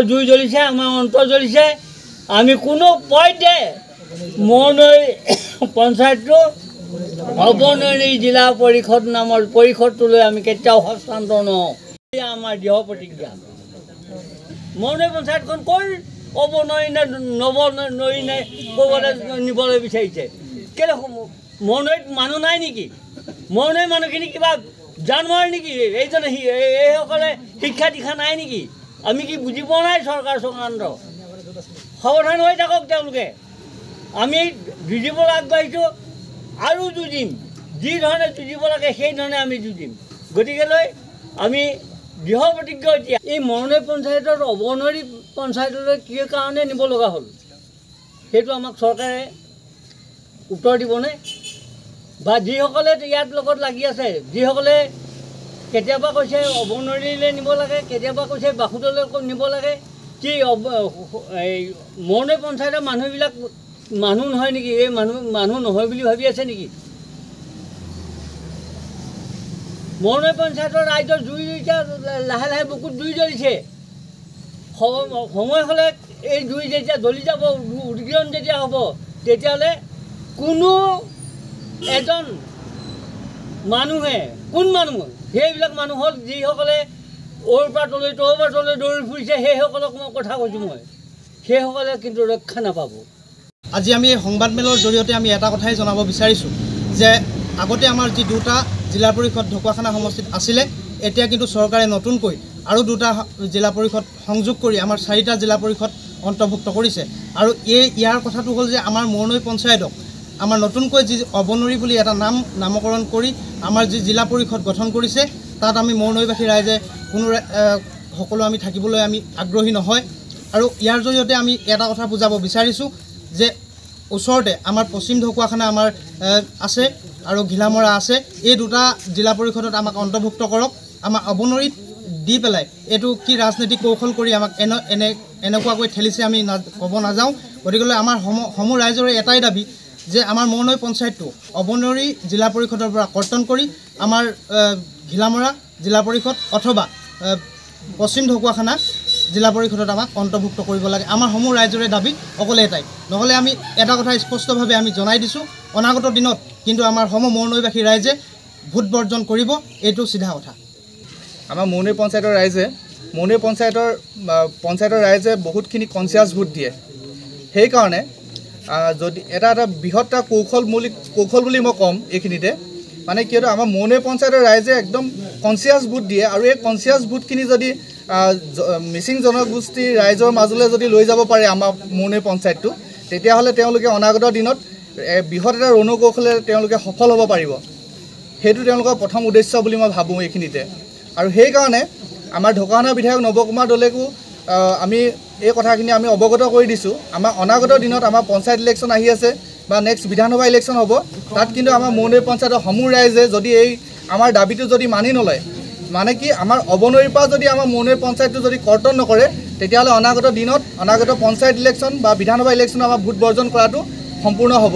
জুই জ্বলিছে, আমাৰ অন্তৰ জ্বলিছে। আমি কোনো পইণ্টে মৌনৈ পঞ্চায়তটো অৱনৈ জিলা পৰিষদ নামৰ পৰিষদটোলৈ আমি কেতিয়াও হস্তান্তৰ নহওঁ। আমাৰ দৃঢ় প্ৰতিজ্ঞা। মৌনৈ পঞ্চায়তখন ক'ৰ অৱনৈ নে নৱনৈ নে ক'বলৈ নিবলৈ বিচাৰিছে? কেলৈ মৌনৈত মানুহ নাই নেকি? মৌনৈ মানুহখিনি কিবা জানোৱাৰ নেকি? এইসকলে শিক্ষা দীক্ষা নাই নেকি? আমি কি বুজি পোৱা নাই চৰকাৰ চক্ৰান্ত? সাৱধান হৈ থাকক তেওঁলোকে। আমি যুঁজিবলৈ আগবাঢ়িছোঁ আৰু যুঁজিম। যি ধৰণে যুঁজিব লাগে সেই ধৰণে আমি যুঁজিম। গতিকেলৈ আমি দৃঢ় প্ৰতিজ্ঞ। এতিয়া এই মৌনৈ পঞ্চায়তৰ অৱনৈ পঞ্চায়তলৈ কি কাৰণে নিব লগা হ'ল সেইটো আমাক চৰকাৰে উত্তৰ দিবনে? বা যিসকলে ইয়াত লগত লাগি আছে, যিসকলে কেতিয়াবা কৈছে অৱনৈলৈ নিব লাগে, কেতিয়াবা কৈছে বাসুদলৈ নিব লাগে, কি এই মৌনৈ পঞ্চায়তৰ মানুহবিলাক মানুহ নহয় নেকি? এই মানুহ নহয় বুলি ভাবি আছে নেকি? মৌনৈ পঞ্চায়তৰ ৰাইজৰ জুই এতিয়া লাহে লাহে বুকুত জুই জ্বলিছে। সময় হ'লে এই জুই যেতিয়া জ্বলি যাব, উদ্গীৰণ যেতিয়া হ'ব, তেতিয়াহ'লে কোনো এজন মানুহে, কোন মানুহ সেইবিলাক মানুহ হ'ল যিসকলে অ'ৰ পৰা তলৈ ত'ৰ পৰা তলৈ দৌৰি ফুৰিছে, সেইসকলক মই কথা কৈছোঁ। মই সেইসকলে কিন্তু ৰক্ষা নাপাব। আজি আমি এই সংবাদমেলৰ জৰিয়তে আমি এটা কথাই জনাব বিচাৰিছোঁ যে আগতে আমাৰ যি দুটা জিলা পৰিষদ ঢকুৱাখানা সমষ্টিত আছিলে, এতিয়া কিন্তু চৰকাৰে নতুনকৈ আৰু দুটা জিলা পৰিষদ সংযোগ কৰি আমাৰ 4টা জিলা পৰিষদ অন্তৰ্ভুক্ত কৰিছে। আৰু ইয়াৰ কথাটো হ'ল যে আমাৰ মৌনৈ পঞ্চায়তক আমাৰ নতুনকৈ যি অৱনৈ বুলি এটা নামকৰণ কৰি আমাৰ যি জিলা পৰিষদ গঠন কৰিছে, তাত আমি মৌনৈবাসী ৰাইজে সকলো আমি থাকিবলৈ আমি আগ্ৰহী নহয়। আৰু ইয়াৰ জৰিয়তে আমি এটা কথা বুজাব বিচাৰিছোঁ যে ওচৰতে আমাৰ পশ্চিম ঢকুৱাখানা আমাৰ আছে আৰু ঘিলামৰা আছে। এই দুটা জিলা পৰিষদত আমাক অন্তৰ্ভুক্ত কৰক। আমাৰ অৱনৈত দি পেলাই এইটো কি ৰাজনৈতিক কৌশল কৰি আমাক এনেকুৱাকৈ ঠেলিছে আমি ক'ব নাযাওঁ। গতিকেলৈ আমাৰ সমূহ ৰাইজৰে এটাই দাবী যে আমাৰ মৌনৈ পঞ্চায়তটো অৱনৈ জিলা পৰিষদৰ পৰা কৰ্তন কৰি আমাৰ ঘিলামৰা জিলা পৰিষদ অথবা পশ্চিম ঢকুৱাখানা জিলা পৰিষদত আমাক অন্তৰ্ভুক্ত কৰিব লাগে। আমাৰ সমূহ ৰাইজৰে দাবী অকলে এটাই। নহ'লে আমি এটা কথা স্পষ্টভাৱে আমি জনাই দিছোঁ, অনাগত দিনত কিন্তু আমাৰ সমূহ মৌনৈবাসী ৰাইজে ভোট বৰ্জন কৰিব, এইটো চিধা কথা। আমাৰ মৌনৈ পঞ্চায়তৰ ৰাইজে বহুতখিনি কনচিয়াছ ভোট দিয়ে। সেইকাৰণে যদি এটা বৃহৎ কৌশল বুলি মই ক'ম এইখিনিতে, মানে কিয়নো আমাৰ মৌনৈ পঞ্চায়তৰ ৰাইজে একদম কনচিয়াছ ভোট দিয়ে। আৰু এই কনচিয়াছ ভোটখিনি যদি মিচিং জনগোষ্ঠীৰ ৰাইজৰ মাজলৈ যদি লৈ যাব পাৰে আমাৰ মৌনৈ পঞ্চায়তটো, তেতিয়াহ'লে তেওঁলোকে অনাগত দিনত বৃহৎ এটা ৰণকৌশলেৰে তেওঁলোকে সফল হ'ব পাৰিব। সেইটো তেওঁলোকৰ প্ৰথম উদ্দেশ্য বুলি মই ভাবোঁ এইখিনিতে। আৰু সেইকাৰণে আমাৰ ঢকুৱাখানা বিধায়ক নৱকুমাৰ দলেকো আমি এই কথাখিনি আমি অৱগত কৰি দিছোঁ। আমাৰ অনাগত দিনত আমাৰ পঞ্চায়ত ইলেকশ্যন আহি আছে বা নেক্সট বিধানসভা ইলেকশ্যন হ'ব, তাত কিন্তু আমাৰ মৌনৈ পঞ্চায়তৰ সমূহ ৰাইজে যদি এই আমাৰ দাবীটো যদি মানি নলয়, মানে কি আমাৰ অৱনৈৰ পৰা যদি আমাৰ মৌনৈ পঞ্চায়তটো যদি কৰ্তন নকৰে, তেতিয়াহ'লে অনাগত দিনত অনাগত পঞ্চায়ত ইলেকশ্যন বা বিধানসভা ইলেকশ্যন আমাৰ ভোট বৰ্জন কৰাটো সম্পূৰ্ণ হ'ব।